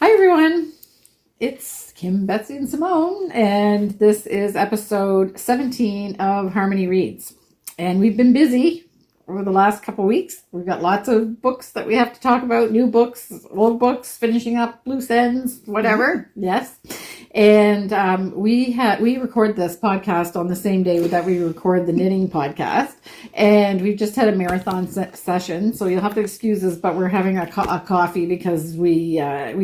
Hi, everyone. It's Kim, Betsy, and Simone, and this is episode 17 of Harmony Reads. And we've been busy over the last couple weeks. We've got lots of books that we have to talk about, new books, old books, finishing up loose ends, whatever. Yes. And we record this podcast on the same day that we record the knitting podcast. And we've just had a marathon session, so you'll have to excuse us, but we're having a coffee because we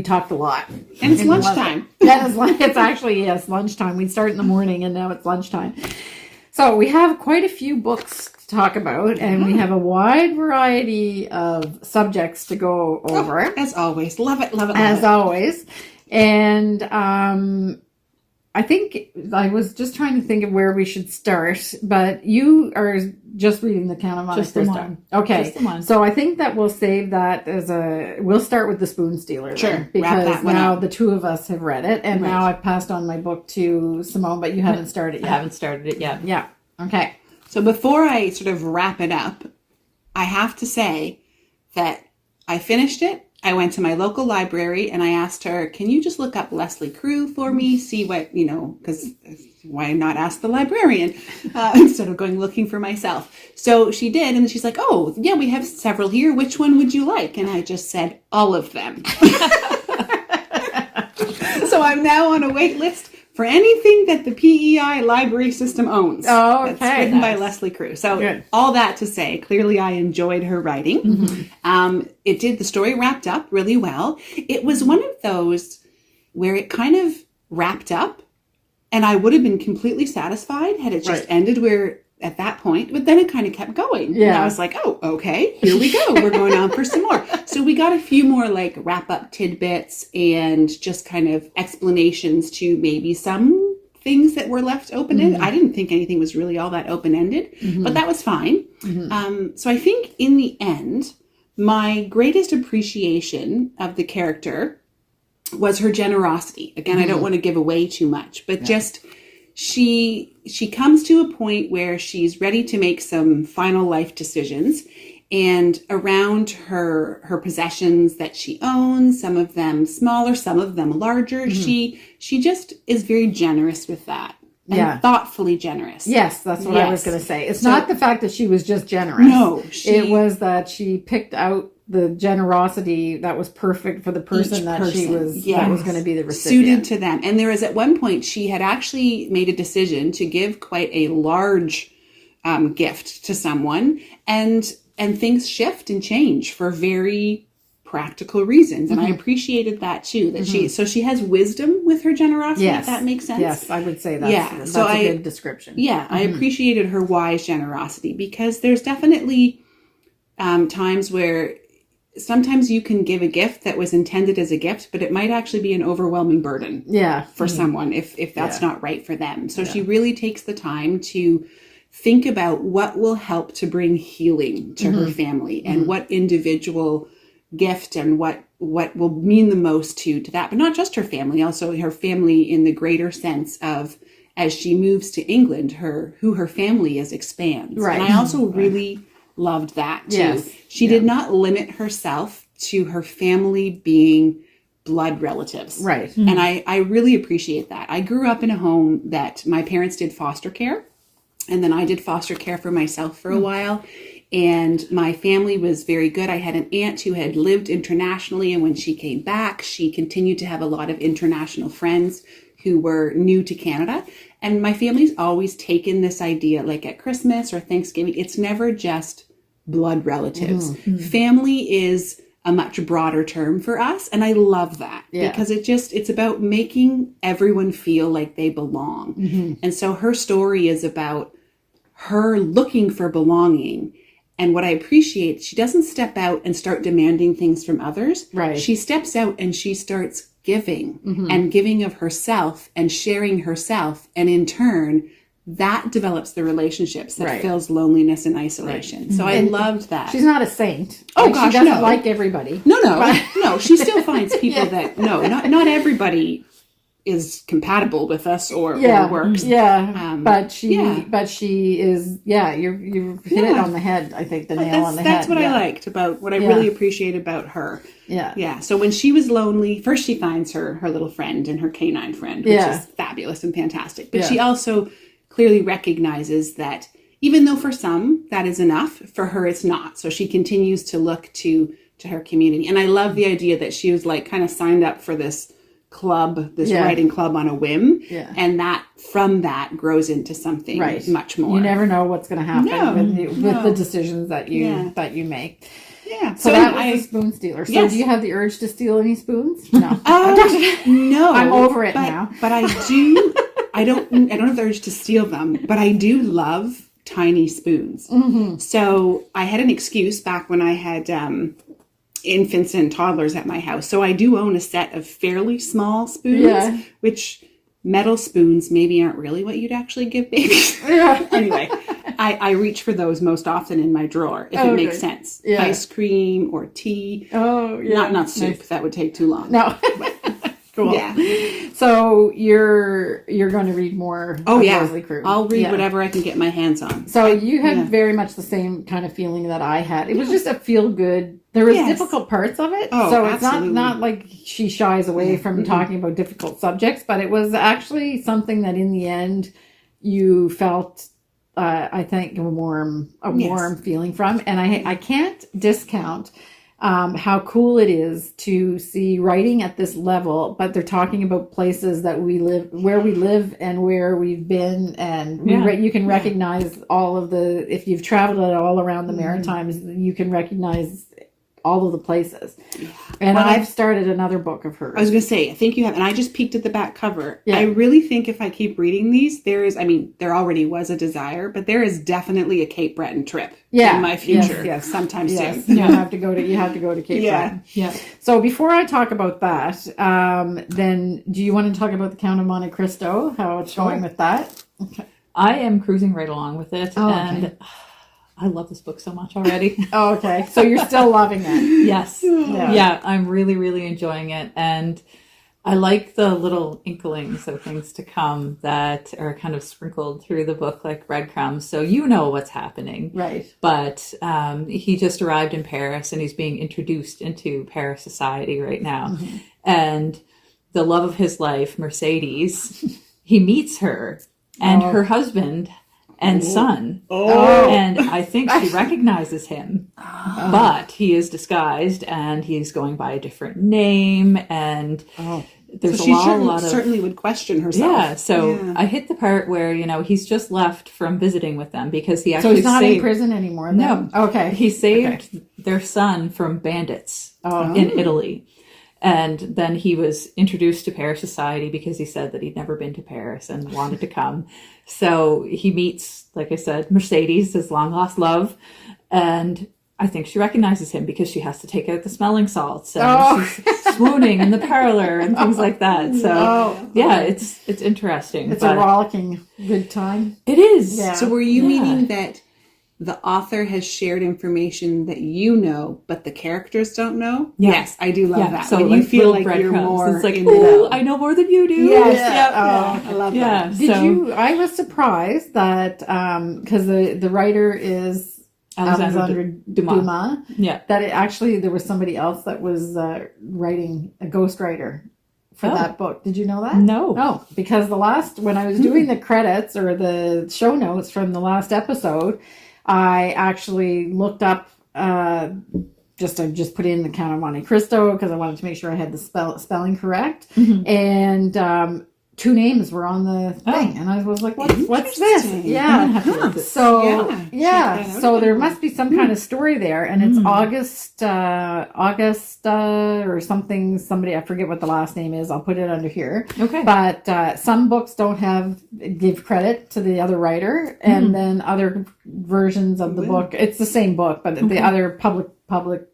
talked a lot. And it's lunchtime. Yeah, it's actually, yes, lunchtime. We start in the morning and now it's lunchtime. So we have quite a few books to talk about, and we have a wide variety of subjects to go over. Oh, as always. Love it, love it, love as it. always. And I think I was just trying to think of where we should start, but you are just reading the Count of Monte Cristo. Just the one. Okay. Just the one. So I think that we'll save that we'll start with the Spoon Stealer. Sure. Then, because Wrap that one now up. the two of us have read it, and Right. now I've passed on my book to Simone, but you haven't started yet. I haven't started it yet. Yeah. Okay. So before I sort of wrap it up, I have to say that I finished it. I went to my local library and I asked her, can you just look up Lesley Crewe for me? See what, because why not ask the librarian instead of going looking for myself? So she did. And she's like, oh, yeah, we have several here. Which one would you like? And I just said, all of them. So I'm now on a wait list for anything that the PEI library system owns. Oh, okay. That's written by Lesley Crewe. So Good. all that to say, clearly I enjoyed her writing. Mm-hmm. The story wrapped up really well. It was one of those where it kind of wrapped up and I would have been completely satisfied had it just ended at that point, but then it kind of kept going. Yeah. And I was like, oh, okay, here we go. We're going on for some more. So we got a few more like wrap up tidbits and just kind of explanations to maybe some things that were left open-ended. I didn't think anything was really all that open-ended, but that was fine. So I think in the end, my greatest appreciation of the character was her generosity. Again, I don't want to give away too much, but just she comes to a point where she's ready to make some final life decisions, and around her possessions that she owns, some of them smaller, some of them larger, she just is very generous with that. And thoughtfully generous. Yes, that's what I was going to say. It's not the fact that she was just generous. No. It was that she picked out the generosity that was perfect for the person that was going to be the recipient. Suited to them. And there was at one point, she had actually made a decision to give quite a large gift to someone. And things shift and change for very practical reasons. And I appreciated that too, that she has wisdom with her generosity, if that makes sense. Yes, I would say that's a good description. Yeah, I appreciated her wise generosity because there's definitely times where sometimes you can give a gift that was intended as a gift, but it might actually be an overwhelming burden for someone if that's not right for them. So she really takes the time to think about what will help to bring healing to her family and what individual gift and what will mean the most to that, but not just her family, also her family in the greater sense of as she moves to England, who her family is expands. Right. And I also really loved that too. Yes. She did not limit herself to her family being blood relatives. Right. And I really appreciate that. I grew up in a home that my parents did foster care, and then I did foster care for myself for a while. And my family was very good. I had an aunt who had lived internationally, and when she came back, she continued to have a lot of international friends who were new to Canada. And my family's always taken this idea, like at Christmas or Thanksgiving, it's never just blood relatives. Family is a much broader term for us, and I love that because it's about making everyone feel like they belong. And so her story is about her looking for belonging. And what I appreciate, she doesn't step out and start demanding things from others. Right. She steps out and she starts giving and giving of herself and sharing herself. And in turn, that develops the relationships that fills loneliness and isolation. So I loved that. She's not a saint. Oh, gosh, she doesn't no. like everybody. No. She still finds people that, not everybody is compatible with us or works. Yeah. But she is, you hit it Yeah. on the head. I think the nail on the That's head. what I liked about, what I really appreciate about her. Yeah. Yeah. So when she was lonely, first she finds her little friend and her canine friend, which is fabulous and fantastic. But she also clearly recognizes that even though for some that is enough, for her it's not. So she continues to look to her community. And I love the idea that she was like kind of signed up for this club, this writing club on a whim. Yeah. And that from that grows into something much more. You never know what's going to happen with the decisions that you make. Yeah. So that was a spoon stealer. So do you have the urge to steal any spoons? No. No. I'm over it now. But I do. I don't have the urge to steal them, but I do love tiny spoons. Mm-hmm. So I had an excuse back when I had infants and toddlers at my house. So I do own a set of fairly small spoons, which metal spoons maybe aren't really what you'd actually give babies. Anyway, I reach for those most often in my drawer, if it makes sense. Yeah. Ice cream or tea. Oh, yeah. Not soup. Nice. That would take too long. No. Cool. Yeah. So you're going to read more of Lesley Crewe. I'll read whatever I can get my hands on. So you had very much the same kind of feeling that I had. It was just a feel good. There was difficult parts of it. So it's not like she shies away from talking about difficult subjects, but it was actually something that in the end you felt I think a warm feeling from. And I can't discount how cool it is to see writing at this level, but they're talking about places that we live, where we live and where we've been. And you can recognize all of if you've traveled all around the Maritimes, you can recognize all of the places. And I've started another book of hers. I was going to say, I think you have, and I just peeked at the back cover. Yeah. I really think if I keep reading these, there already was a desire, but there is definitely a Cape Breton trip in my future sometime soon. You have to go to Cape Breton. Yeah. So before I talk about that, then do you want to talk about the Count of Monte Cristo, how it's going with that? Okay. I am cruising right along with it. And I love this book so much already. Oh, okay. So you're still loving it. Yes. Yeah, I'm really, really enjoying it. And I like the little inklings of things to come that are kind of sprinkled through the book like breadcrumbs. So you know what's happening. Right. But he just arrived in Paris and he's being introduced into Paris society right now. Mm-hmm. And the love of his life, Mercedes, he meets her and her husband and son. And I think she recognizes him, but he is disguised and he's going by a different name. And there's a lot of... certainly would question herself. Yeah, so I hit the part where, he's just left from visiting with them because he actually So he's not in prison anymore then? No. Okay. He saved their son from bandits in Italy. And then he was introduced to Paris society because he said that he'd never been to Paris and wanted to come. So he meets, like I said, Mercedes, his long lost love. And I think she recognizes him because she has to take out the smelling salts. And she's swooning in the parlor and things like that. So it's interesting. It's a rollicking good time. It is. Yeah. So were you meaning that the author has shared information that you know, but the characters don't know? Yeah. Yes, I do love that. So when like you feel like you're more it's like, in the know. I know more than you do. Yes. I love that. I was surprised that, because the writer is Alexandre Dumas. Yeah. That there was somebody else that was writing, a ghostwriter for that book. Did you know that? No. No, because when I was doing the credits or the show notes from the last episode, I actually looked up, I just put in the Count of Monte Cristo because I wanted to make sure I had the spelling correct. Mm-hmm. And two names were on the thing. And I was like, what's this? Yeah. So there must be some kind of story there. And it's Auguste or something, somebody, I forget what the last name is. I'll put it under here. Okay. But some books don't give credit to the other writer. And then other versions of the book, it's the same book, but the other publications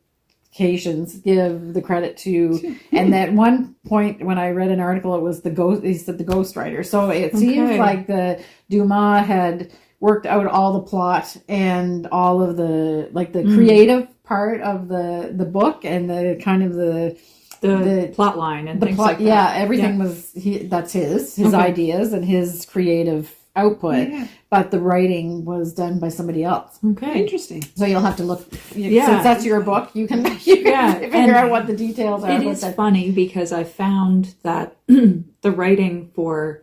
give the credit to, and at one point when I read an article, it was he said the ghostwriter. So it seems like the Dumas had worked out all the plot and all of the creative part of the book and the kind of the the plot line and things like that. Yeah, everything was that's his ideas and his creative output, but the writing was done by somebody else. Okay, interesting. So you'll have to look. Since that's your book, you can figure out what the details are. It is funny because I found that the writing for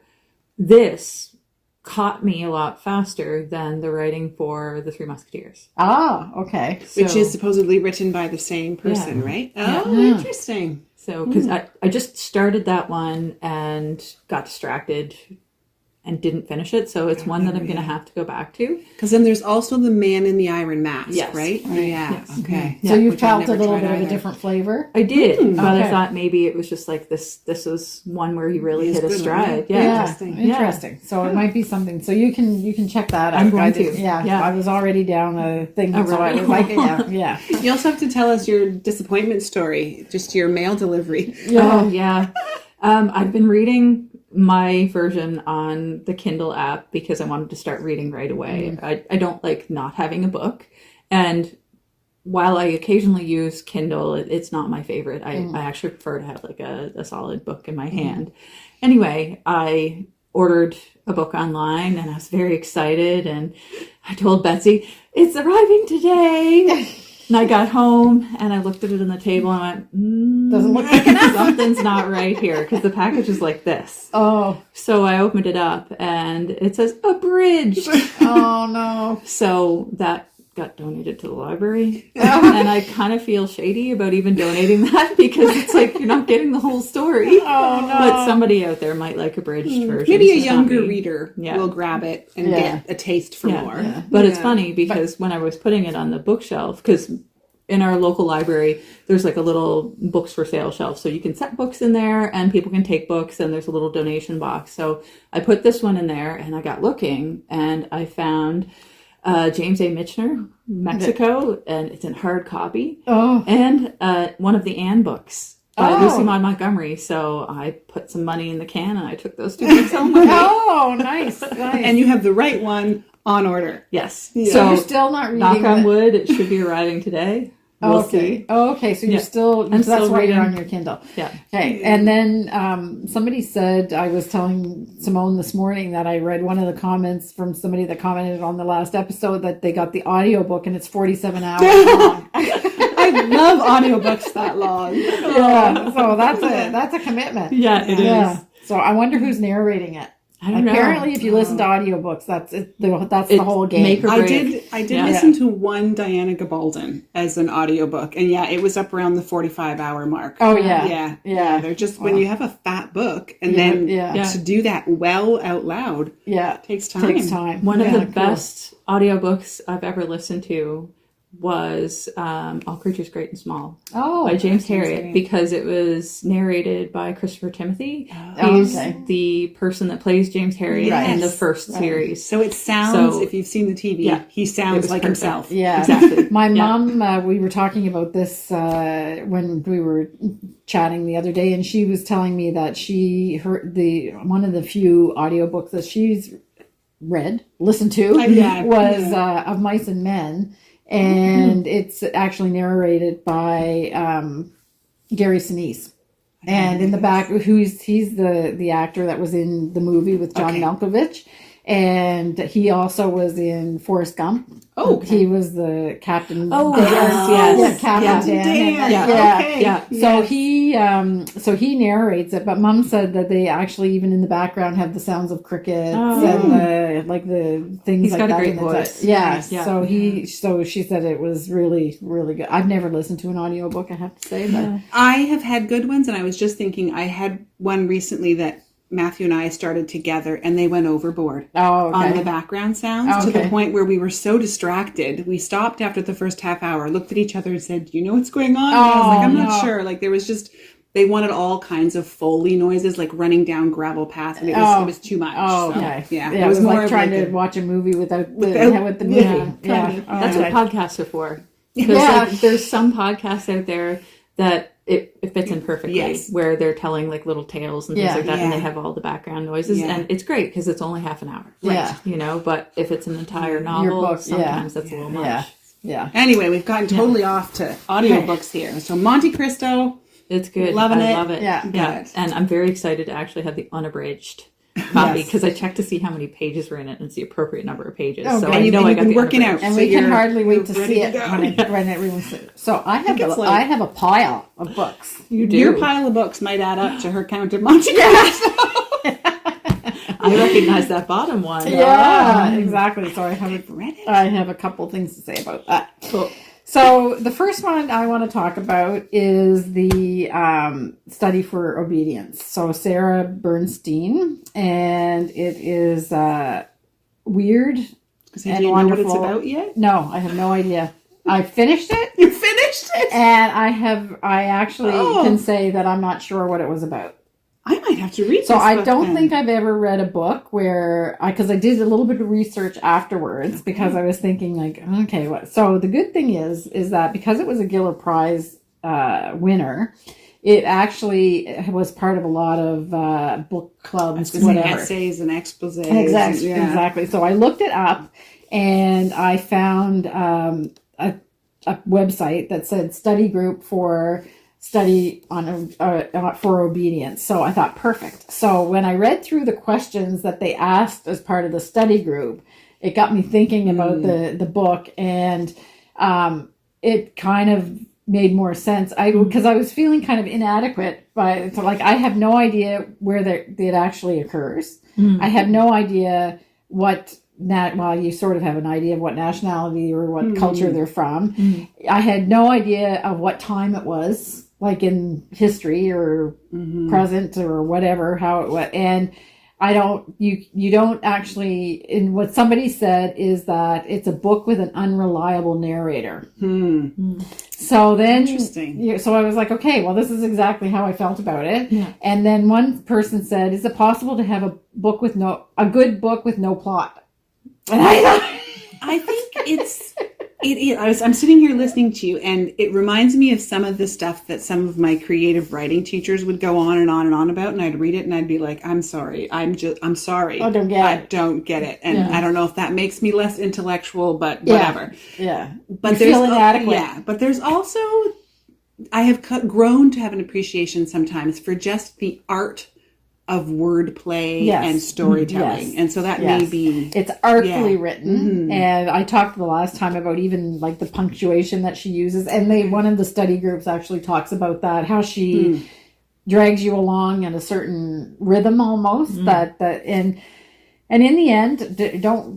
this caught me a lot faster than the writing for The Three Musketeers. Ah, okay. Which is supposedly written by the same person, right? Oh, interesting. So, because I just started that one and got distracted and didn't finish it. So it's one that I'm going to have to go back to. Because then there's also The Man in the Iron Mask, right? Right. Yeah. Yes. Okay. So you felt a little bit of a different flavor? I did, but okay. I thought maybe it was just like this was one where he really hit a good stride. one. Yeah. Interesting. So it might be something. So you can check that out. I'm going to. Yeah. I was already down a thing. Oh, so I really? was like, yeah. You also have to tell us your disappointment story, just your mail delivery. Oh, yeah. I've been reading my version on the Kindle app because I wanted to start reading right away. I don't like not having a book. And while I occasionally use Kindle, it's not my favorite. I actually prefer to have like a solid book in my hand. Anyway, I ordered a book online and I was very excited. And I told Betsy, it's arriving today. And I got home and I looked at it on the table and I went, Doesn't look like enough. Something's not right here because the package is like this. Oh. So I opened it up and it says abridged. Oh, no. So that got donated to the library. And I kind of feel shady about even donating that because it's like you're not getting the whole story. Oh, no. But somebody out there might like abridged versions. Maybe a It's not younger me. reader Yeah. will grab it and get a taste for more. Yeah. But it's funny because when I was putting it on the bookshelf, because in our local library, there's like a little books for sale shelf. So you can set books in there and people can take books and there's a little donation box. So I put this one in there and I got looking and I found James A. Michener, Mexico, and it's in hard copy. Oh. And one of the Anne books by Lucy Maud Montgomery. So I put some money in the can and I took those two books home with me. Oh, nice. And you have the right one on order. Yes. So So you're still not reading knock on wood, it should be arriving today. We'll see. Oh, okay. So you're still, I'm so that's still why you're reading. on your Kindle. Yeah. Okay. And then somebody said, I was telling Simone this morning that I read one of the comments from somebody that commented on the last episode that they got the audiobook and it's 47 hours long. I love audiobooks that long. Yeah. So that's a commitment. Yeah, it is. So I wonder who's narrating it. I don't Apparently, know. if you listen to audiobooks, that's it. That's the whole game. make or I break. did Yeah. listen to one Diana Gabaldon as an audiobook, and it was up around the 45-hour mark. Oh, yeah. Yeah. They're just when you have a fat book, and then to do that well out loud, takes time. One of the best audiobooks I've ever listened to was All Creatures Great and Small by James Herriot because it was narrated by Christopher Timothy. He's the person that plays James Herriot in the first series. So it sounds, if you've seen the TV, he sounds like himself. Yeah, exactly. My mom, we were talking about this when we were chatting the other day, and she was telling me that she heard one of the few audiobooks that she's listened to was Of Mice and Men. And it's actually narrated by Gary Sinise. And in the back, he's the actor that was in the movie with John Malkovich. And he also was in Forrest Gump. Oh, okay. He was the Captain. Oh, yes. Captain Dan. So he narrates it. But Mom said that they actually, even in the background, have the sounds of crickets and the things He's like got that. a great voice. So she said it was really, really good. I've never listened to an audiobook, I have to say, but I have had good ones, and I was just thinking I had one recently that Matthew and I started together, and they went overboard on the background sounds to the point where we were so distracted. We stopped after the first half hour, looked at each other and said, "Do you know what's going on?" And I was like, "I'm not sure." Like there was just, they wanted all kinds of Foley noises, like running down gravel paths, and it was too much. It was more like trying to watch a movie without the movie. That's what podcasts are for. Because there's some podcasts out there that it fits in perfectly, where they're telling like little tales and things like that, and they have all the background noises, and it's great because it's only half an hour, but if it's an entire novel, sometimes that's a little much. Anyway, we've gotten totally off to audiobooks here. So Monte Cristo It's good. Loving I it. love it. Yeah. Yeah. And I'm very excited to actually have the unabridged copy because I checked to see how many pages were in it and it's the appropriate number of pages. Oh, so good. I know I got the working unabridged. out. And So we can you're- hardly wait to you're ready see to it go. when it releases. So I have it's like- I have a pile of books. You do. Your pile of books might add up to her Count of Monte Cristo. I recognize that bottom one. Yeah, exactly. So I have Read it. I have a couple things to say about that. Cool. So the first one I want to talk about is the study for obedience. So Sarah Bernstein, and it is weird So and do you know what it's wonderful. about yet? No, I have no idea. I finished it, You finished it? and I actually Oh. can say that I'm not sure what it was about. I might have to read So this I book don't then. think I've ever read a book where because I did a little bit of research afterwards because I was thinking like, okay, what? So the good thing is that because it was a Giller Prize winner, it actually was part of a lot of book clubs, whatever. Essays and exposés. Exactly. Yeah. Exactly. So I looked it up, and I found a website that said study group for study on for obedience. So I thought perfect. So when I read through the questions that they asked as part of the study group, it got me thinking about the book, and it kind of made more sense. Because I was feeling kind of inadequate so like I have no idea where it actually occurs. I have no idea what you sort of have an idea of what nationality or what culture they're from. I had no idea of what time it was, like in history or present or whatever, how it was. And you don't actually, and what somebody said is that it's a book with an unreliable narrator. So then, Interesting. so I was like, okay, well, this is exactly how I felt about it. Yeah. And then one person said, is it possible to have a good book with no plot? And I think I'm sitting here listening to you, and it reminds me of some of the stuff that some of my creative writing teachers would go on and on and on about, and I'd read it and I'd be like, I'm sorry. I'm sorry. I don't get I it. don't get it. And Yeah. I don't know if that makes me less intellectual, but whatever. Yeah. But You there's feel inadequate. Yeah, but there's also, I have grown to have an appreciation sometimes for just the art of wordplay Yes. and storytelling. Yes. And so that Yes. may be... It's artfully Yeah. written, and I talked the last time about even like the punctuation that she uses, and one of the study groups actually talks about that, how she drags you along in a certain rhythm almost and in the end,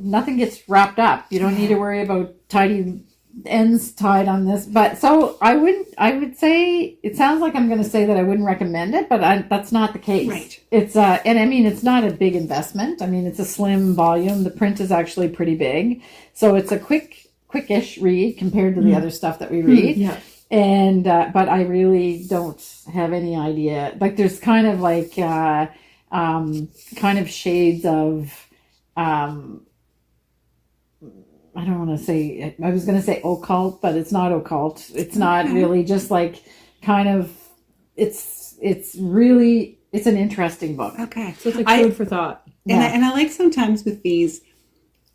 nothing gets wrapped up. You don't need to worry about tidy ends tied on this. But so I would say it sounds like I'm going to say that I wouldn't recommend it, but that's not the case. Right. It's and I mean it's not a big investment. I mean it's a slim volume. The print is actually pretty big, so it's a quickish read compared to the other stuff that we read. Yeah. And but I really don't have any idea. Like there's kind of like kind of shades of I don't want to say, I was going to say occult, but it's not occult. It's not really just like kind of, it's an interesting book. Okay. So it's like food for thought. And I like sometimes with these,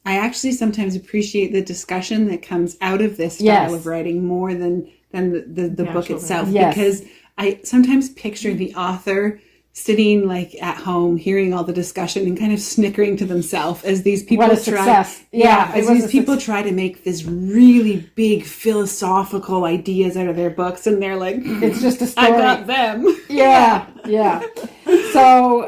I actually sometimes appreciate the discussion that comes out of this style of writing more than the book itself. Yes. Because I sometimes picture the author sitting like at home, hearing all the discussion and kind of snickering to themselves as these people What a success. Yeah, as these people try to make this really big philosophical ideas out of their books, and they're like, It's just a story. I got them. Yeah. So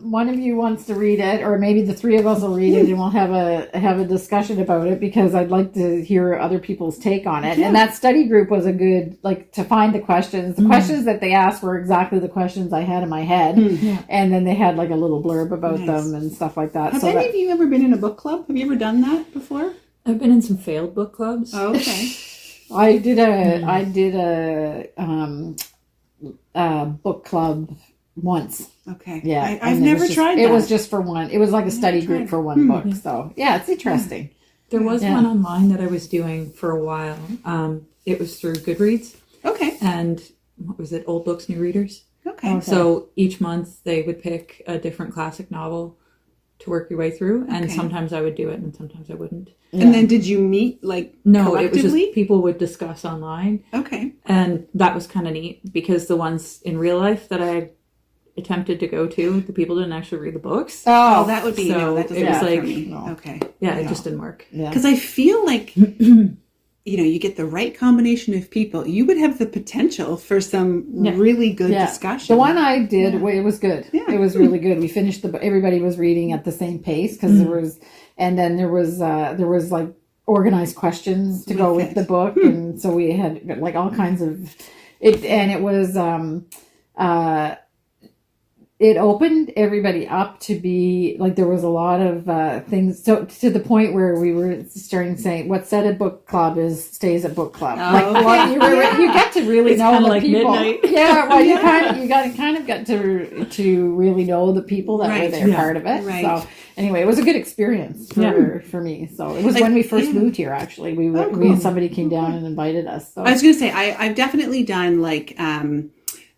one of you wants to read it, or maybe the three of us will read it, and we'll have a discussion about it because I'd like to hear other people's take on it. Yeah. And that study group was a good, like, to find the questions. The questions that they asked were exactly the questions I had in my head, and then they had like a little blurb about them and stuff like that. Have any of you ever been in a book club? Have you ever done that before? I've been in some failed book clubs. Oh, okay. I did a book club once. Okay. Yeah. I've never tried that. It was just for one. It was like a study group for one book. So, yeah, it's interesting. There was one online that I was doing for a while. It was through Goodreads. Okay. And what was it? Old Books, New Readers. Okay. So each month they would pick a different classic novel to work your way through. And Okay. sometimes I would do it and sometimes I wouldn't. And then did you meet like No, it was collectively? just people would discuss online. Okay. And that was kind of neat because the ones in real life that I attempted to go to, the people didn't actually read the books. Oh, that would be, So no, that doesn't it was work like- for me. No. Okay. Yeah, it No. just didn't work. Yeah. Because I feel like, you get the right combination of people. You would have the potential for some really good discussion. The one I did, it was good. Yeah. It was really good. We finished everybody was reading at the same pace because there was, and then there was like organized questions to go with the book, and so we had like all kinds of it, and it was it opened everybody up to be like there was a lot of things, so to the point where we were starting saying what said at book club stays at book club. You get to really It's know kinda the like people. midnight. Yeah, well, you kind of got to really know the people that were Right, there, yeah. part of it. Right. So anyway, it was a good experience for me. So it was Like, when we first yeah. moved here. Actually, Oh, cool. somebody came down and invited us. So I was going to say, I've definitely done like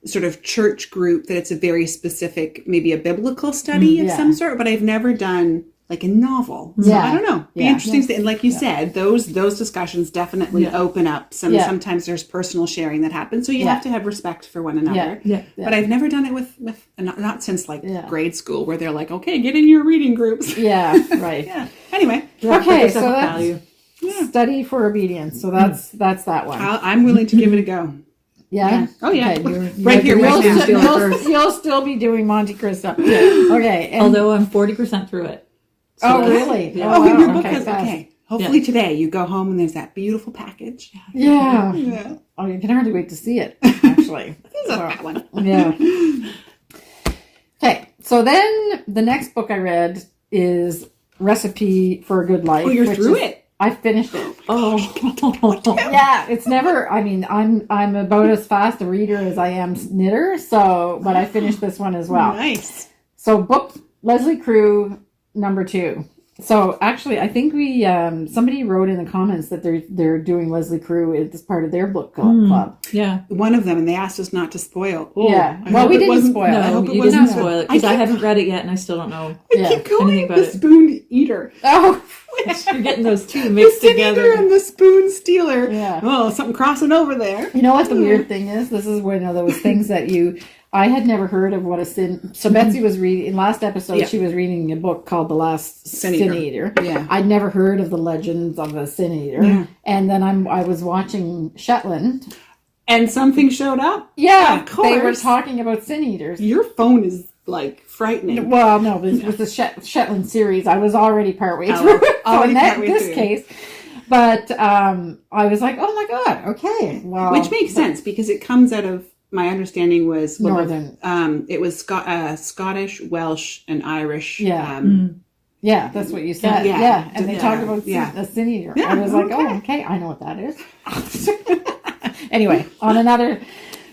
sort of church group that it's a very specific, maybe a biblical study of yeah. some sort, but I've never done like a novel. So Yeah. I don't know. Be Yeah. interesting. And like you said, those discussions definitely open up some, Yeah. sometimes there's personal sharing that happens. So you Yeah. have to have respect for one another. Yeah. But I've never done it with not since like Yeah. grade school where they're like, okay, get in your reading groups. yeah, right. Yeah. Anyway, Okay, There's so some that's value. study for obedience. So that's that one. I'm willing to give it a go. Yeah. Oh, yeah. Okay, Right here, right now. You'll still be doing Monte Cristo. Okay. And, Although I'm 40% through it. So oh, that's- really? Yeah. Oh, wow. your book Okay, has, fast. okay. Hopefully today you go home and there's that beautiful package. Yeah. Yeah. Oh, you can hardly wait to see it, actually. This is a fat one. Yeah. Okay. So then the next book I read is Recipe for a Good Life. Oh, you're which through is- it. I finished it. Oh. Yeah, it's never. I mean, I'm about as fast a reader as I am knitter. So, but I finished this one as well. Nice. So, book Lesley Crewe #2. So, actually, I think we somebody wrote in the comments that they're doing Lesley Crewe as part of their book club. Yeah. One of them, and they asked us not to spoil. Oh, Yeah. I Well, hope we it didn't wasn't- spoil I it. No, hope it you wasn't didn't spoil it I because I keep- haven't read it yet and I still don't know. I Yeah. keep calling Anything it about the it. spoon eater. Oh, You're getting those two The mixed sin eater together. and the spoon stealer. Yeah. Oh, something crossing over there. you know what the weird thing is? This is one of those things that I had never heard of what a sin. So Betsy was reading in last episode. Yeah. She was reading a book called The Last Sin Sin Eater. Eater. Yeah. I'd never heard of the legends of a sin eater. Yeah. And then I was watching Shetland. And something showed up. Yeah, Of they were course. talking about sin eaters. Your phone is like frightening. Well, no, this was the Shetland series. I was already partway Oh, through it. So already in partway this through. case, but I was like, oh my god, okay, well, Which makes sense because it comes out of, my understanding was Northern. It was Scottish, Welsh, and Irish. Yeah. Yeah, that's what you said. Yeah. Yeah, and they Yeah. talk about Yeah. a sin eater. Yeah, I was like, oh, okay, I know what that is. Anyway, on another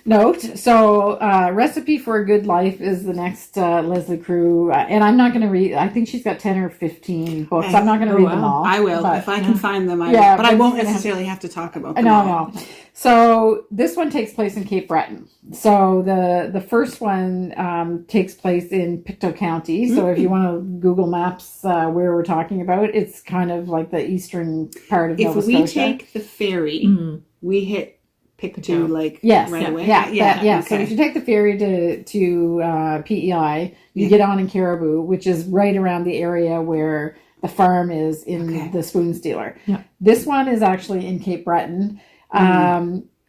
note, so Recipe for a Good Life is the next Lesley Crewe, and I'm not going to read. I think she's got 10 or 15 books. I'm not going to read them all. I will. but- If I can find them, I Yeah, will. But I but won't it's gonna necessarily have to talk about them. No, all. no. So this one takes place in Cape Breton. So the first one takes place in Pictou County. So if you want to Google Maps where we're talking about, it's kind of like the eastern part of Nova If we Scotia. take the ferry, we hit Pictou like Yes, right away. yeah. So okay. if you take the ferry to PEI, you get on in Caribou, which is right around the area where the farm is in the Spoon Stealer. Yeah. This one is actually in Cape Breton,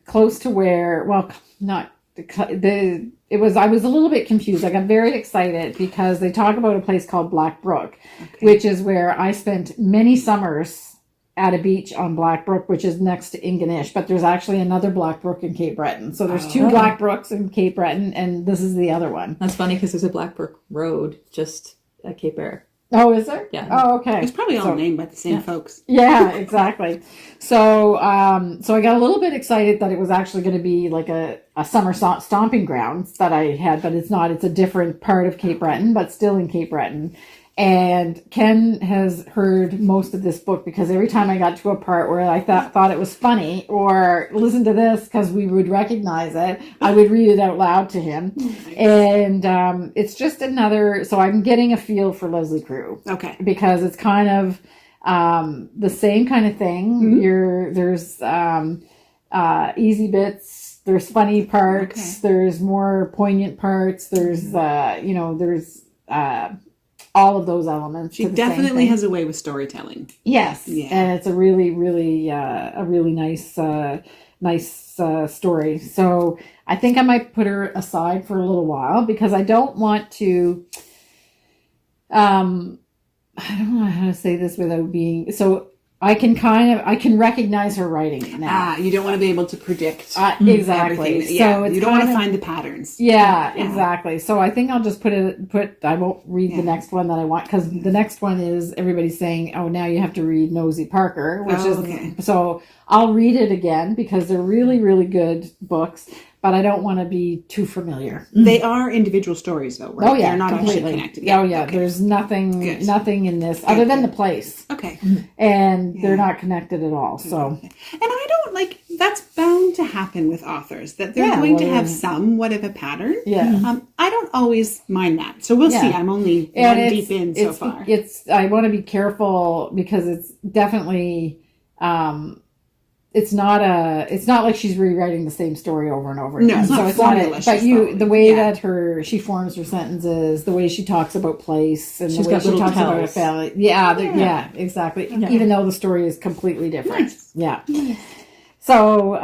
close to where. Well, not the. It was. I was a little bit confused. I got very excited because they talk about a place called Black Brook, which is where I spent many summers at a beach on Black Brook, which is next to Ingonish, but there's actually another Black Brook in Cape Breton. So there's two Black Brooks in Cape Breton, and this is the other one. That's funny because there's a Blackbrook Road just at Cape Air. Oh, is there? Yeah. Oh, okay. It's probably all named by the same folks. Yeah, exactly. So, so I got a little bit excited that it was actually going to be like a summer stomping grounds that I had, but it's not. It's a different part of Cape Breton, but still in Cape Breton. And Ken has heard most of this book because every time I got to a part where I thought it was funny or listen to this because we would recognize it, I would read it out loud to him. And it's just another, so I'm getting a feel for Lesley Crewe. Okay. Because it's kind of the same kind of thing. There's easy bits, there's funny parts, there's more poignant parts, there's all of those elements. She definitely has a way with storytelling. Yes, yeah. And it's a really nice story. So I think I might put her aside for a little while because I don't want to. I don't know how to say this without being so. I can recognize her writing now. You don't want to be able to predict exactly. Everything. Yeah, so it's you don't want to find the patterns. Yeah, exactly. So I think I'll just I won't read the next one that I want because the next one is everybody's saying, oh, now you have to read Nosy Parker, which so I'll read it again because they're really, really good books. But I don't want to be too familiar. They are individual stories, though, right? Oh, yeah, They're not completely. actually connected. Yeah. Oh, yeah. Okay. There's nothing in this other than the place. Okay. And they're not connected at all. So. And I don't that's bound to happen with authors, that they're going to have somewhat of a pattern. Yeah. I don't always mind that. So we'll see. I'm only one deep in so far. I want to be careful because it's definitely, it's not like she's rewriting the same story over and over again. No, it's not formula. But the way that she forms her sentences, the way she talks about place, and the way she talks about a family. Yeah, exactly. Yeah. Even though the story is completely different. Nice. Yeah. Nice. So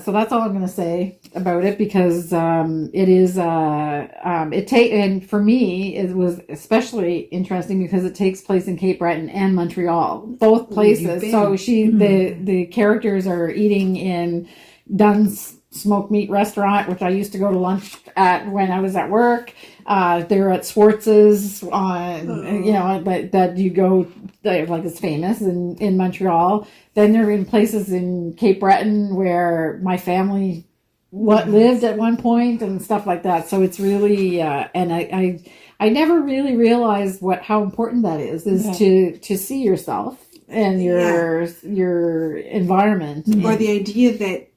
that's all I'm going to say about it because it is and for me it was especially interesting because it takes place in Cape Breton and Montreal, both places. So the characters are eating in Dunn's smoked meat restaurant, which I used to go to lunch at when I was at work. They're at Swartz's that you go like it's famous in Montreal. Then they're in places in Cape Breton where my family lived at one point and stuff like that. So it's really and I never really realized how important that is to see yourself and your environment or the idea that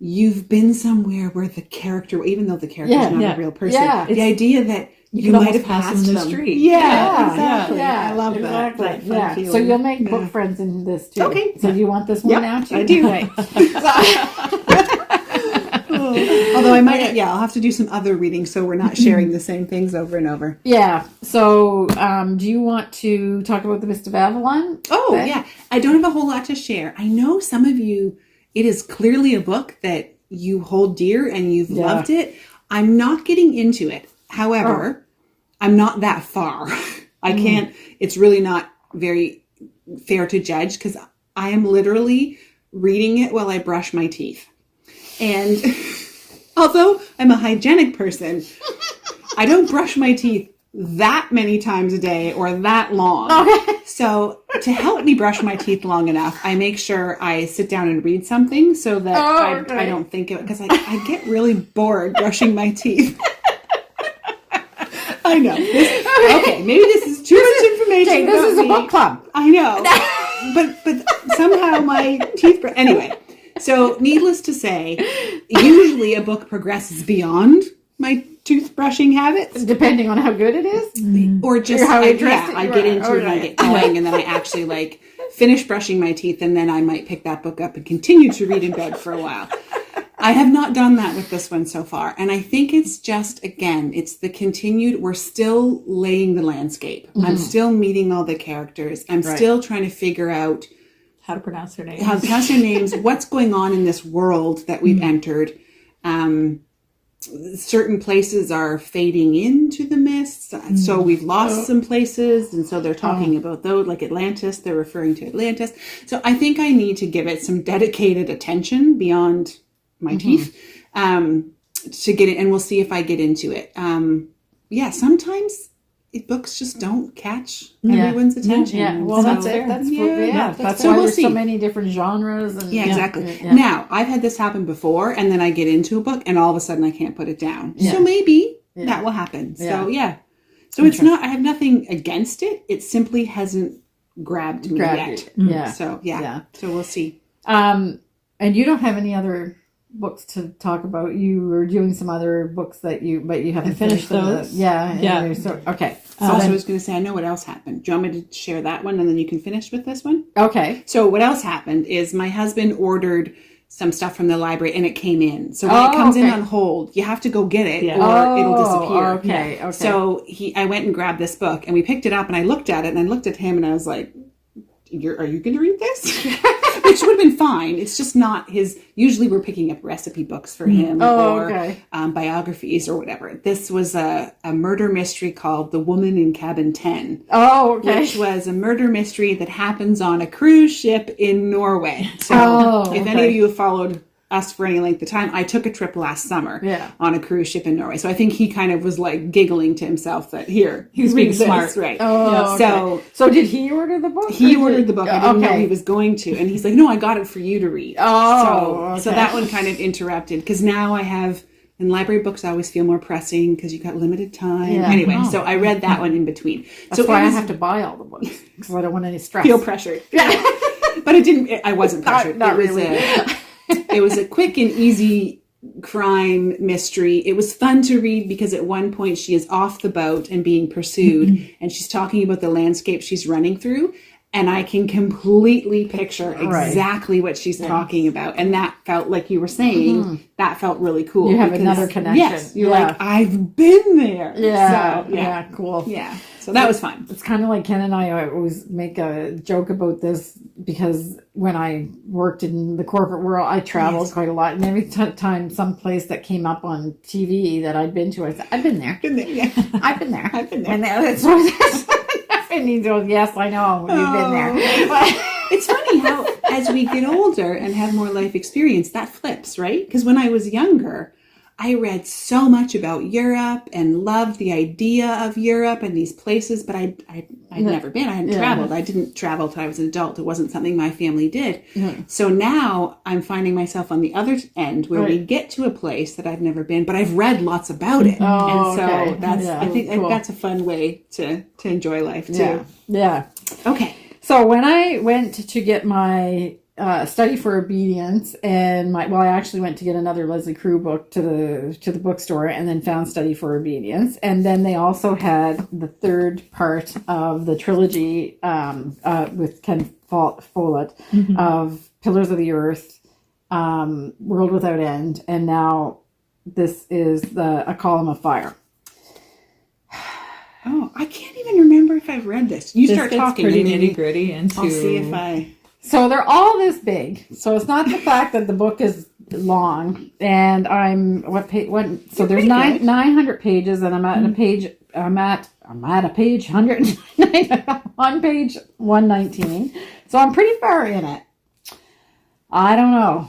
you've been somewhere where the character, even though the character is not a real person, the idea that you might have passed in the them. street. Exactly. Yeah, I love exactly. that. Yeah. So you'll make book friends in this too. Okay. So do you want this one now too? I do. Okay. Although I might, I'll have to do some other reading so we're not sharing the same things over and over. Yeah. So do you want to talk about the Mist of Avalon? Oh, yeah. I don't have a whole lot to share. I know some of you, it is clearly a book that you hold dear and you've loved it. I'm not getting into it. However, I'm not that far. I can't, it's really not very fair to judge because I am literally reading it while I brush my teeth. And although I'm a hygienic person, I don't brush my teeth that many times a day or that long. Okay. So to help me brush my teeth long enough, I make sure I sit down and read something so that I don't think of it because I get really bored brushing my teeth. I know. Maybe this is too much information. Okay, this is a book club. I know. but somehow my teeth... Anyway, so needless to say, usually a book progresses beyond my toothbrushing habits. Depending on how good it is? Or just how I get into it and I get going and then I actually finish brushing my teeth and then I might pick that book up and continue to read in bed for a while. I have not done that with this one so far. And I think it's just, again, it's the continued, we're still laying the landscape. Mm-hmm. I'm still meeting all the characters. I'm still trying to figure out how to pronounce their names, what's going on in this world that we've entered. Certain places are fading into the mists. So we've lost some places. And so they're talking about those, like Atlantis, they're referring to Atlantis. So I think I need to give it some dedicated attention beyond my teeth to get it. And we'll see if I get into it. Sometimes books just don't catch everyone's attention. Yeah, well, that's it. That's why there's so many different genres. And, exactly. Yeah. Now, I've had this happen before, and then I get into a book, and all of a sudden I can't put it down. So maybe that will happen. So, So it's not, I have nothing against it. It simply hasn't grabbed me yet. Yeah. So, yeah. So we'll see. And you don't have any other books to talk about. You were doing some other books but you haven't finished those. Yeah. So, okay. So I was going to say, I know what else happened. Do you want me to share that one and then you can finish with this one? Okay. So what else happened is my husband ordered some stuff from the library and it came in. So when it comes in on hold, you have to go get it or it'll disappear. Okay. So I went and grabbed this book and we picked it up and I looked at it and I looked at him and I was like, are you going to read this? Which would have been fine. It's just not his. Usually we're picking up recipe books for him biographies or whatever. This was a murder mystery called The Woman in Cabin 10. Oh, okay. Which was a murder mystery that happens on a cruise ship in Norway. So if any of you have followed us for any length of time, I took a trip last summer on a cruise ship in Norway. So I think he kind of was like giggling to himself that he was being smart. Right. Oh, okay. So did he order the book? He ordered the book. I didn't know he was going to. And he's like, no, I got it for you to read. So that one kind of interrupted because now I have, in library books, I always feel more pressing because you got limited time. Yeah. Anyway, so I read that one in between. That's why I have to buy all the books because I don't want any stress. Feel pressured. Yeah. But I wasn't pressured. Not really. It was a quick and easy crime mystery. It was fun to read because at one point she is off the boat and being pursued and she's talking about the landscape she's running through. And I can completely picture exactly what she's talking about. And that felt, like you were saying, that felt really cool. You have another connection. Yes. You're like, I've been there. Yeah. So, cool. Yeah. So that was fun. It's kind of like Ken and I always make a joke about this because when I worked in the corporate world, I traveled quite a lot. And every time some place that came up on TV that I'd been to, I said, I've been there. I've been there. I've been there. And and he goes, yes, I know. You've been there. It's funny how, as we get older and have more life experience, that flips, right? Because when I was younger, I read so much about Europe and loved the idea of Europe and these places, but I'd never been. I hadn't traveled. I didn't travel till I was an adult. It wasn't something my family did. So now I'm finding myself on the other end where we get to a place that I've never been, but I've read lots about it. And so that's, I think that's a fun way to enjoy life too. Yeah. Okay. So when I went to get my Study for Obedience and I actually went to get another Lesley Crewe book to the bookstore and then found Study for Obedience. And then they also had the third part of the trilogy with Ken Follett of Pillars of the Earth, World Without End, and now this is A Column of Fire. Oh, I can't even remember if I've read this. You start talking. Pretty nitty gritty into. I'll see if I. So they're all this big. So it's not the fact that the book is long, and I'm so there's 900 pages, and I'm at a page 109 on page 119. So I'm pretty far in it. I don't know.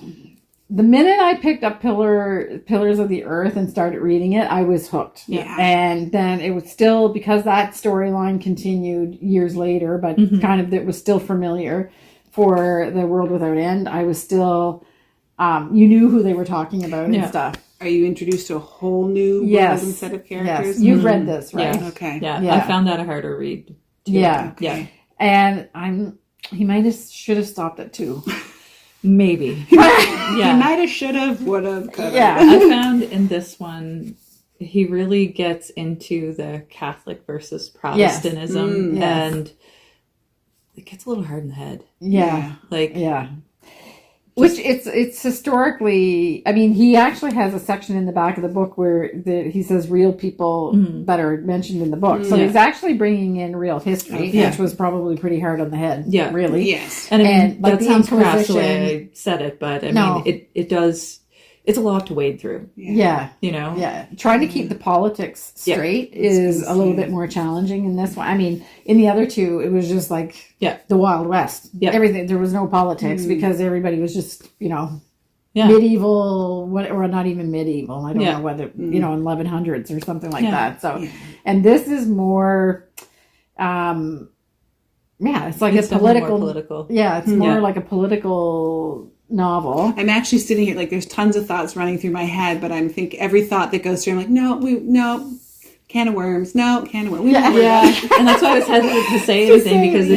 The minute I picked up Pillars of the Earth and started reading it, I was hooked. Yeah. And then it was still, because that storyline continued years later, but it was still familiar for The World Without End. I was still, you knew who they were talking about and stuff. Are you introduced to a whole new world and set of characters? Yes. You've read this, right? Yeah. Okay. Yeah. I found that a harder read, too. Yeah. Okay. And he should have stopped at 2. Maybe. He might have, should have, would have, could have. Yeah. I found in this one, he really gets into the Catholic versus Protestantism, and it gets a little hard in the head. Yeah. Yeah. Which it's historically, I mean, he actually has a section in the back of the book where he says real people that are mentioned in the book. So he's actually bringing in real history, which was probably pretty hard on the head. Yeah. Really. Yes. And I mean, And, like, that the sounds crass the way Inquisition- I said it, but I mean, it does, it's a lot to wade through. Yeah. You know? Yeah. Trying to keep the politics straight is a little bit more challenging in this one. I mean, in the other two, it was just like the Wild West. Yeah. Everything. There was no politics because everybody was just, medieval, or not even medieval. I don't know whether, in 1100s or something like that. So, and this is more, it's like It's a political. more political. Yeah, it's more like a political novel. I'm actually sitting here, like, there's tons of thoughts running through my head, but every thought that goes through, I'm like, no, can of worms. No, can of worms. We Yeah. know where Yeah, and that's why I was hesitant to say anything because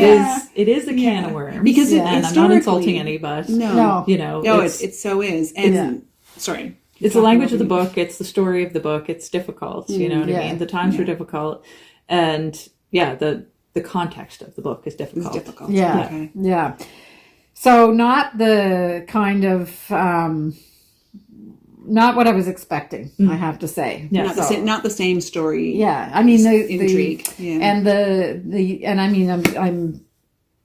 it is a can of worms. Because and I'm not historically- insulting anybody. No. You know, No, it so is. And Yeah. sorry. it's the language of the book. It's the story of the book. It's difficult. You know what Yeah. I mean? The times were difficult, and the context of the book is difficult. It's difficult. Yeah. Okay. Yeah. So not the kind of not what I was expecting, I have to say. Yeah. Not the same story. Yeah. I mean the Intrigue. Yeah. and and I mean I'm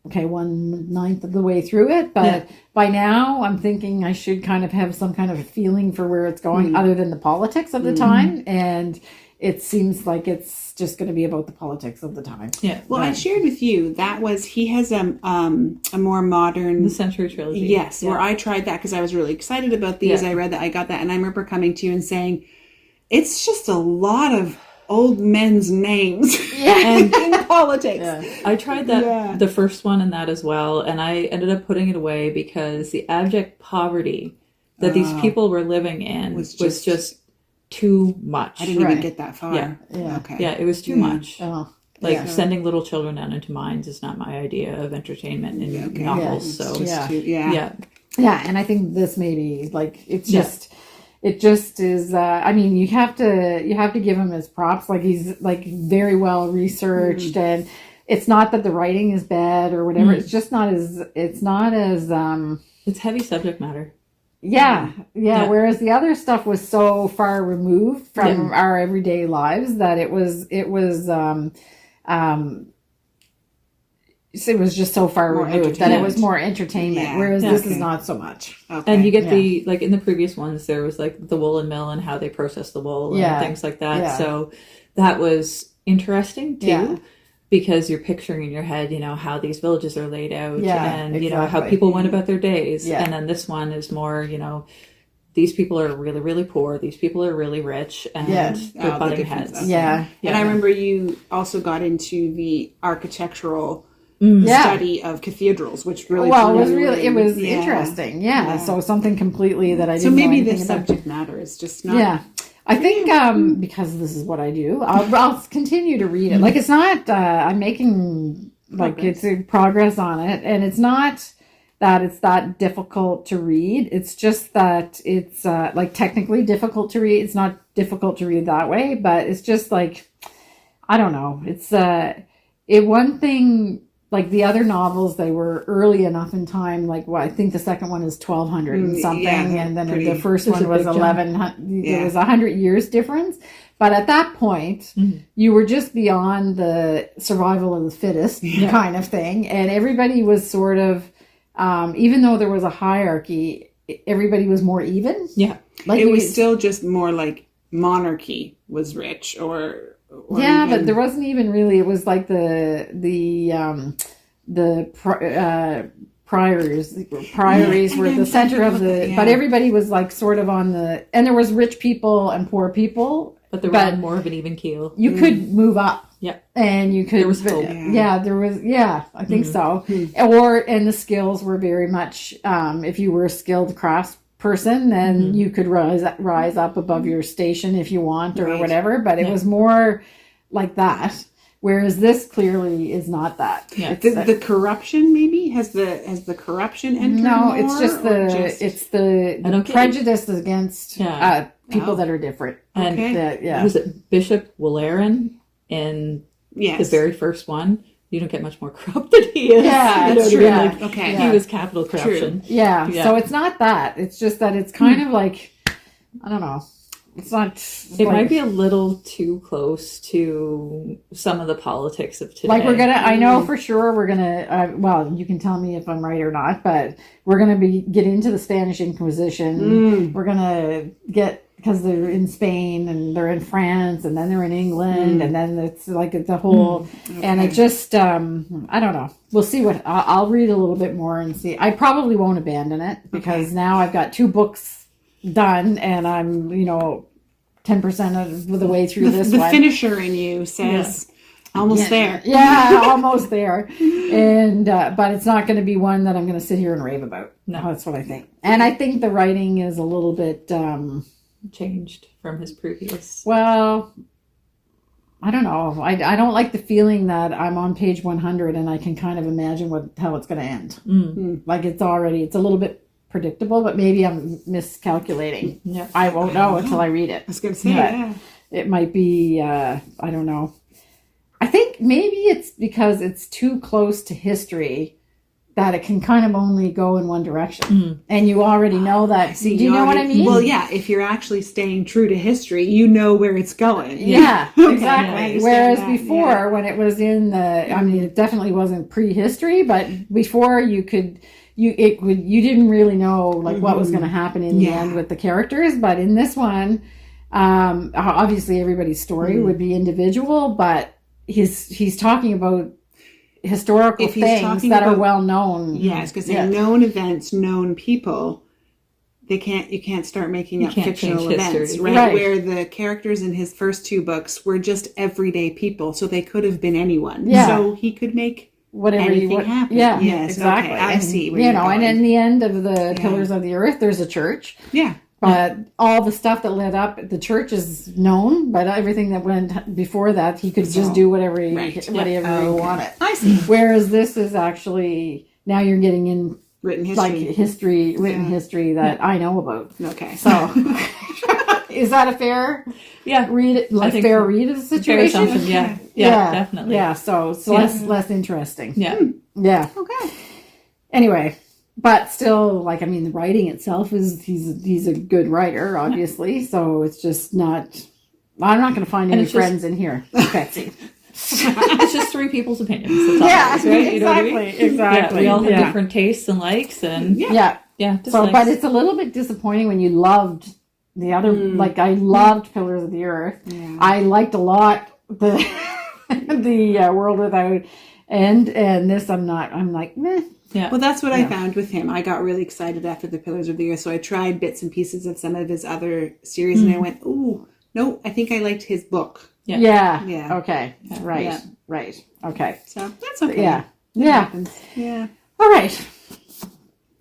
okay 1/9 of the way through it, but by now I'm thinking I should kind of have some kind of a feeling for where it's going other than the politics of the time, and it seems like it's just going to be about the politics of the time. Yeah. Well, I shared with you he has a more modern. The Century Trilogy. Yes, Yeah. where I tried that because I was really excited about these. Yeah. I read that, I got that, and I remember coming to you and saying, it's just a lot of old men's names and in politics. Yeah. I tried that Yeah. the first one and that as well, and I ended up putting it away because the abject poverty that these people were living in was just too much. I didn't even Right. get that far. Yeah. Yeah. Okay. Yeah, it was too much. Oh. Like yeah. sending little children down into mines is not my idea of entertainment in novels. Yeah. So Yeah. yeah, Yeah, and I think this maybe like it just is. I mean, you have to give him his props. Like he's like very well researched, and it's not that the writing is bad or whatever. It's just not as. It's not as. it's heavy subject matter. Yeah. Yeah. Whereas the other stuff was so far removed from our everyday lives that it was just so far More removed that it was entertainment. more entertainment. Yeah. Whereas Yeah. this is not so much. Okay. And you get Yeah. the, like in the previous ones, there was like the woolen mill and how they process the wool and Yeah. things like that. Yeah. So that was interesting too. Yeah. Because you're picturing in your head, you know, how these villages are laid out Yeah, and, you know, how exactly. people went about their days. Yeah. And then this one is more, you know, these people are really, really poor. These people are really rich and Yeah. they're the butting difference. heads. Yeah. And I remember you also got into the architectural Yeah. study of cathedrals, which really Well, blew it was you really, in. it was Yeah. interesting. Yeah. So something completely that I didn't So maybe know the anything about. subject matter is just not. Yeah. I think because this is what I do, I'll continue to read it. Like it's not, I'm making like it's a progress on it, and it's not that it's that difficult to read. It's just that it's like technically difficult to read. It's not difficult to read that way, but it's just like, I don't know. It's one thing. Like the other novels, they were early enough in time. Like, I think the second one is 1200 and something, yeah, and then pretty- the first There's one a was big jump. 1100. Yeah. There was 100 years difference. But at that point, you were just beyond the survival of the fittest kind of thing, and everybody was sort of, even though there was a hierarchy, everybody was more even. Yeah. Like It was still just more like monarchy was rich or yeah, even- but there wasn't even really. It was like priories were the center of the. But everybody was like sort of on the, and there was rich people and poor people. But they were on more of an even keel. You could move up. Yeah. And you could. There was hope. Yeah, there was. Yeah, I think so. And the skills were very much. If you were a skilled crafts person, then you could rise up above your station if you want or whatever. But it was more like that. Whereas this clearly is not that. Yeah. the corruption maybe has the corruption entered. No, more, it's just or the prejudice against people Oh. that are different. And Yeah. was it Bishop Waleran in yes, the very first one? You don't get much more corrupt than he is. Yeah, You know that's what I mean? true. Like, Okay. He was capital corruption. Yeah. Yeah. So it's not that. It's just that it's kind of like, I don't know. It's not. It might be a little too close to some of the politics of today. Like I know for sure we're gonna, well, you can tell me if I'm right or not, but we're gonna get into the Spanish Inquisition. We're gonna because they're in Spain and they're in France and then they're in England and then it's like the whole, and it just, I don't know. We'll see I'll read a little bit more and see. I probably won't abandon it because now I've got 2 books done and I'm, 10% of the way through this the one. finisher in you says almost there. Yeah, almost there. And but it's not going to be one that I'm going to sit here and rave about. No. That's what I think. And I think the writing is a little bit changed from his previous. well, I don't know. I don't like the feeling that I'm on page 100 and I can kind of imagine how it's going to end. Like it's a little bit predictable, but maybe I'm miscalculating. Yeah. I won't know until I read it. I was going to say, It might be, I don't know. I think maybe it's because it's too close to history that it can kind of only go in one direction. And you already know that. Do you know what I mean? Well, yeah, if you're actually staying true to history, you know where it's going. Yeah, Okay, exactly. yeah, Whereas before, when it was in I mean, it definitely wasn't prehistory, but before you didn't really know like what was going to happen in the end with the characters. But in this one, obviously everybody's story would be individual, but he's talking about historical things that are well known. Yes, because they're known events, known people. You can't start making up fictional events, right? Where the characters in his first 2 books were just everyday people, so they could have been anyone. Yeah. So he could make anything happen. Yeah, yes, exactly. Okay, I see. Where and in the end of the Pillars of the Earth, there's a church. Yeah. But all the stuff that led up, the church is known, but everything that went before that, he could just do whatever he wanted. I see. Whereas this is actually, now you're getting in written history, written history that I know about. Okay. So, is that a fair read? Like fair read of the situation? Fair assumption, yeah, definitely. Yeah, so less interesting. Yeah. Yeah. Okay. Anyway. But still, like, I mean, the writing itself he's a good writer, obviously. So it's just not. I'm not going to find any friends in here, Betsy. It's just 3 people's opinions. That's all it is, right? You know what I mean? Exactly. Yeah, we all have different tastes and likes, and but it's a little bit disappointing when you loved the other. Like, I loved Pillars of the Earth. Yeah. I liked a lot the World Without End, and this I'm like meh. Yeah. Well, that's what I found with him. I got really excited after the Pillars of the Earth, so I tried bits and pieces of some of his other series, and I went, "Ooh, no, I think I liked his book." Yeah. Okay. Right. Yeah. Right. Okay. So that's okay. Yeah. Yeah. All right.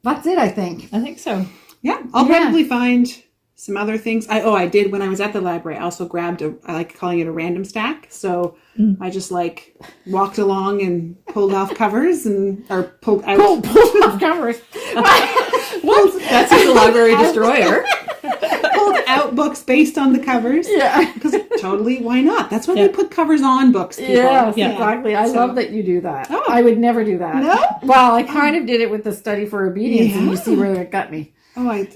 That's it. I think. I think so. Yeah. I'll probably find some other things. I did when I was at the library. I also grabbed I like calling it a random stack. So I just walked along and pulled off covers or pulled out. Pulled off covers. That's the library destroyer. Pulled out books based on the covers. Yeah. Because totally, why not? That's why they put covers on books, people. Yes, exactly. I love that you do that. Oh. I would never do that. No? Well, I kind of did it with the Study for Obedience, and you see where it got me. What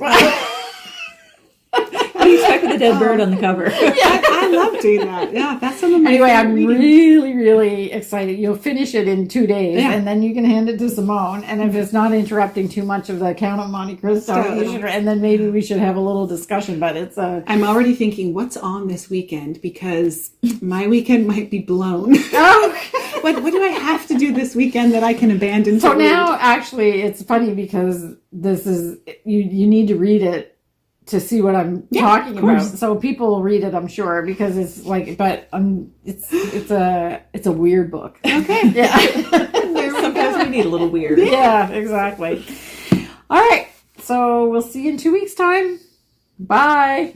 do you expect with a dead bird on the cover? I love doing that. Yeah, that's some of my Anyway, I'm reading. really, really excited. You'll finish it in 2 days, Yeah. and then you can hand it to Simone. And if it's not interrupting too much of the Count of Monte Cristo, and then maybe we should have a little discussion. But it's I'm already thinking, what's on this weekend? Because my weekend might be blown. Oh. What do I have to do this weekend that I can abandon? So now, actually, it's funny because this is you need to read it to see what I'm talking about. So people will read it, I'm sure, because it's but it's a weird book. Okay. Yeah. Sometimes we need a little weird. Yeah, exactly. All right. So we'll see you in 2 weeks' time. Bye.